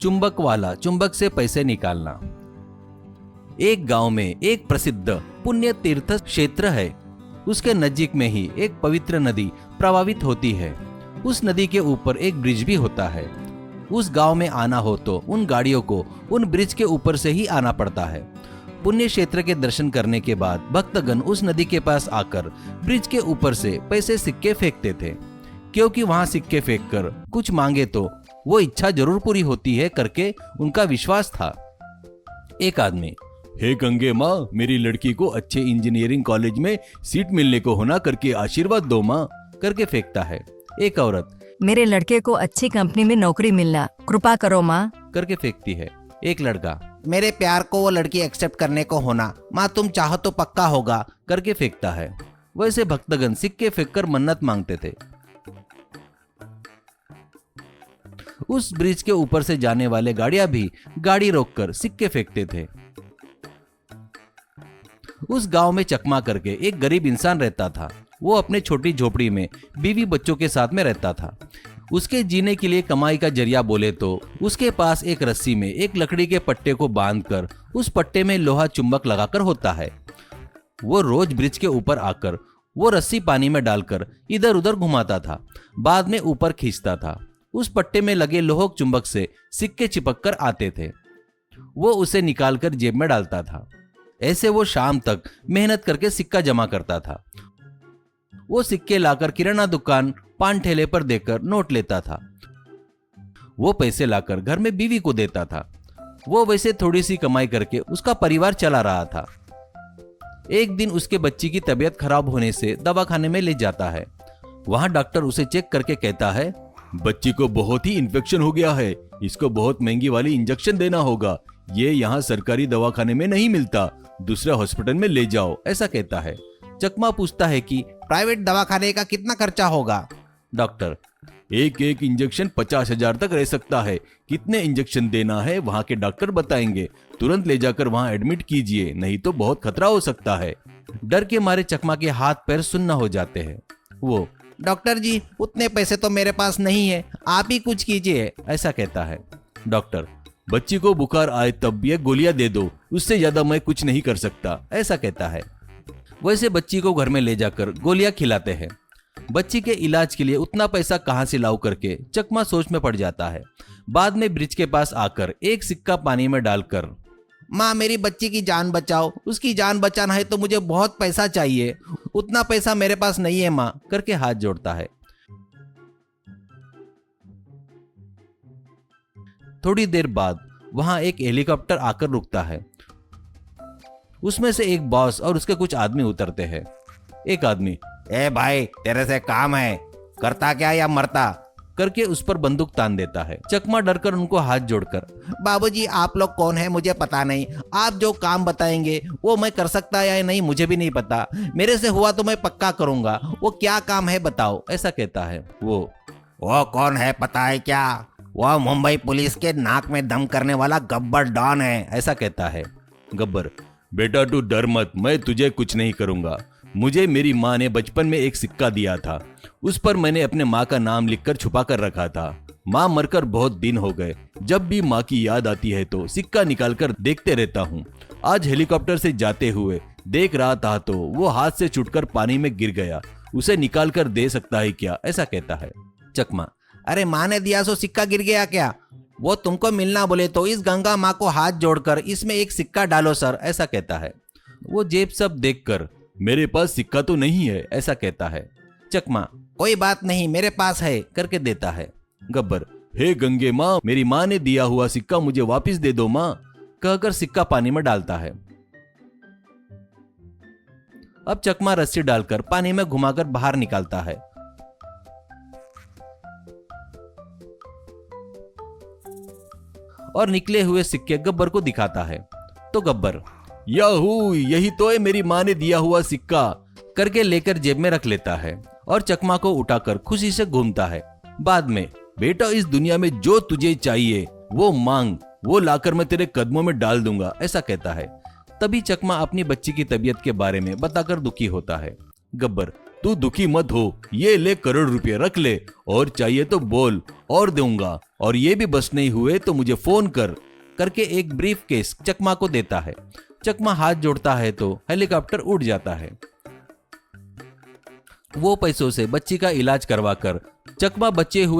चुंबक वाला चुंबक से पैसे निकालना। एक गांव में एक प्रसिद्ध पुण्य तीर्थ क्षेत्र है। उसके नजीक में ही एक पवित्र नदी प्रवाहित होती है। उस नदी के ऊपर एक ब्रिज भी होता है। उस गांव में आना हो तो उन गाड़ियों को उन ब्रिज के ऊपर से ही आना पड़ता है। पुण्य क्षेत्र के दर्शन करने के बाद भक्तगण उस नदी के पास आकर ब्रिज के ऊपर से पैसे सिक्के फेंकते थे, क्योंकि वहां सिक्के फेंककर कुछ मांगे तो वो इच्छा जरूर पूरी होती है करके उनका विश्वास था। एक आदमी, हे गंगे माँ, मेरी लड़की को अच्छे इंजीनियरिंग कॉलेज में सीट मिलने को होना करके आशीर्वाद दो माँ करके फेंकता है। एक औरत, मेरे लड़के को अच्छी कंपनी में नौकरी मिलना, कृपा करो माँ करके फेंकती है। एक लड़का, मेरे प्यार को वो लड़की एक्सेप्ट करने को होना, माँ तुम चाहो तो पक्का होगा करके फेंकता है। वैसे भक्तगण सिक्के फेंककर मन्नत मांगते थे। उस ब्रिज के ऊपर से जाने वाले गाड़ियां भी गाड़ी रोककर सिक्के फेंकते थे। उस गांव में चकमा करके एक गरीब इंसान रहता था। वो अपने छोटी झोपड़ी में बीवी बच्चों के साथ में रहता था। उसके जीने के लिए कमाई का जरिया बोले तो उसके पास एक रस्सी में एक लकड़ी के पट्टे को बांधकर उस पट्टे में लोहा चुंबक लगाकर होता है। वो रोज ब्रिज के ऊपर आकर वो रस्सी पानी में डालकर इधर उधर घुमाता था, बाद में ऊपर खींचता था। उस पट्टे में लगे लोह चुंबक से सिक्के चिपक कर आते थे। वो उसे निकालकर जेब में डालता था। ऐसे वो शाम तक मेहनत करके सिक्का जमा करता था। वो सिक्के लाकर किराना दुकान, पान ठेले पर देकर नोट लेता था। वो पैसे लाकर घर में बीवी को देता था। वो वैसे थोड़ी सी कमाई करके उसका परिवार चला रहा था। एक दिन उसके बच्ची की तबीयत खराब होने से दवाखाने में ले जाता है। वहां डॉक्टर उसे चेक करके कहता है, बच्ची को बहुत ही इन्फेक्शन हो गया है, इसको बहुत महंगी वाली इंजेक्शन देना होगा। ये यहाँ सरकारी दवाखाने में नहीं मिलता, दूसरे हॉस्पिटल में ले जाओ, ऐसा कहता है। चकमा पूछता है कि प्राइवेट दवाखाने का कितना खर्चा होगा? डॉक्टर, एक एक इंजेक्शन 50,000 तक रह सकता है। कितने इंजेक्शन देना है वहाँ के डॉक्टर बताएंगे। तुरंत ले जाकर वहाँ एडमिट कीजिए, नहीं तो बहुत खतरा हो सकता है। डर के मारे चकमा के हाथ पैर सुन्न हो जाते हैं। वो, डॉक्टर जी, उतने पैसे तो मेरे पास नहीं है, आप ही कुछ कीजिए, ऐसा कहता है। डॉक्टर, बच्ची को बुखार आए तब ये गोलियां दे दो, उससे ज्यादा मैं कुछ नहीं कर सकता, ऐसा कहता है। वैसे बच्ची को घर में ले जाकर गोलियां खिलाते हैं। बच्ची के इलाज के लिए उतना पैसा कहां से लाऊं करके चकमा सोच में पड़ जाता है। बाद में ब्रिज के पास आकर एक सिक्का पानी में डालकर, माँ मेरी बच्ची की जान बचाओ, उसकी जान बचाना है तो मुझे बहुत पैसा चाहिए, उतना पैसा मेरे पास नहीं है माँ करके हाथ जोड़ता है। थोड़ी देर बाद वहां एक हेलीकॉप्टर आकर रुकता है। उसमें से एक बॉस और उसके कुछ आदमी उतरते हैं। एक आदमी, ए भाई, तेरे से काम है, करता क्या या मरता करके उस पर बंदूक तान देता है। चकमा डरकर उनको हाथ जोड़कर, बाबूजी आप लोग कौन है मुझे पता नहीं, आप जो काम बताएंगे वो मैं कर सकता या नहीं मुझे भी नहीं पता, मेरे से हुआ तो मैं पक्का करूंगा, वो क्या काम है बताओ, ऐसा कहता है। वो कौन है पता है क्या? वो मुंबई पुलिस के नाक में दम करने वाला गब्बर डॉन है, ऐसा कहता है। गब्बर, बेटा तू डर मत, मैं तुझे कुछ नहीं करूंगा। मुझे मेरी माँ ने बचपन में एक सिक्का दिया था, उस पर मैंने अपने माँ का नाम लिखकर छुपा कर रखा था। माँ मरकर बहुत दिन हो गए, जब भी माँ की याद आती है तो सिक्का निकालकर देखते रहता हूँ। आज हेलीकॉप्टर से जाते हुए देख रहा था तो वो हाथ से छूटकर पानी में गिर गया, उसे निकाल कर दे सकता है क्या, ऐसा कहता है। चकमा, अरे माँ ने दिया सो सिक्का गिर गया क्या? वो तुमको मिलना बोले तो इस गंगा माँ को हाथ जोड़कर इसमें एक सिक्का डालो सर, ऐसा कहता है। वो जेब सब देखकर, मेरे पास सिक्का तो नहीं है, ऐसा कहता है। चकमा, कोई बात नहीं, मेरे पास है करके देता है। गब्बर, हे गंगे माँ, मेरी माँ ने दिया हुआ सिक्का मुझे वापस दे दो माँ, कहकर सिक्का पानी में डालता है। अब चकमा रस्सी डालकर पानी में घुमाकर बाहर निकालता है। और निकले हुए सिक्के गब्बर को दिखाता है। तो गब्बर, याहू, यही तो है मेरी माँ ने दिया हुआ सिक्का करके लेकर जेब में रख लेता है और चकमा को उठाकर खुशी से घूमता है। बाद में, बेटा इस दुनिया में जो तुझे चाहिए वो मांग, वो लाकर मैं तेरे कदमों में डाल दूंगा, ऐसा कहता है। तभी चकमा अपनी बच्ची की तबीयत के बारे में बताकर दुखी होता है। गब्बर, तू दुखी मत हो, ये ले करोड़ रुपए रख ले, और चाहिए तो बोल और दूंगा, और ये भी बस नहीं हुए तो मुझे फोन कर करके एक ब्रीफ केस चकमा को देता है। चकमा हाथ जोड़ता है तो हेलीकॉप्टर उड़ जाता है। वो पैसों से बच्ची का इलाज करवाकर चकमा बचे हुए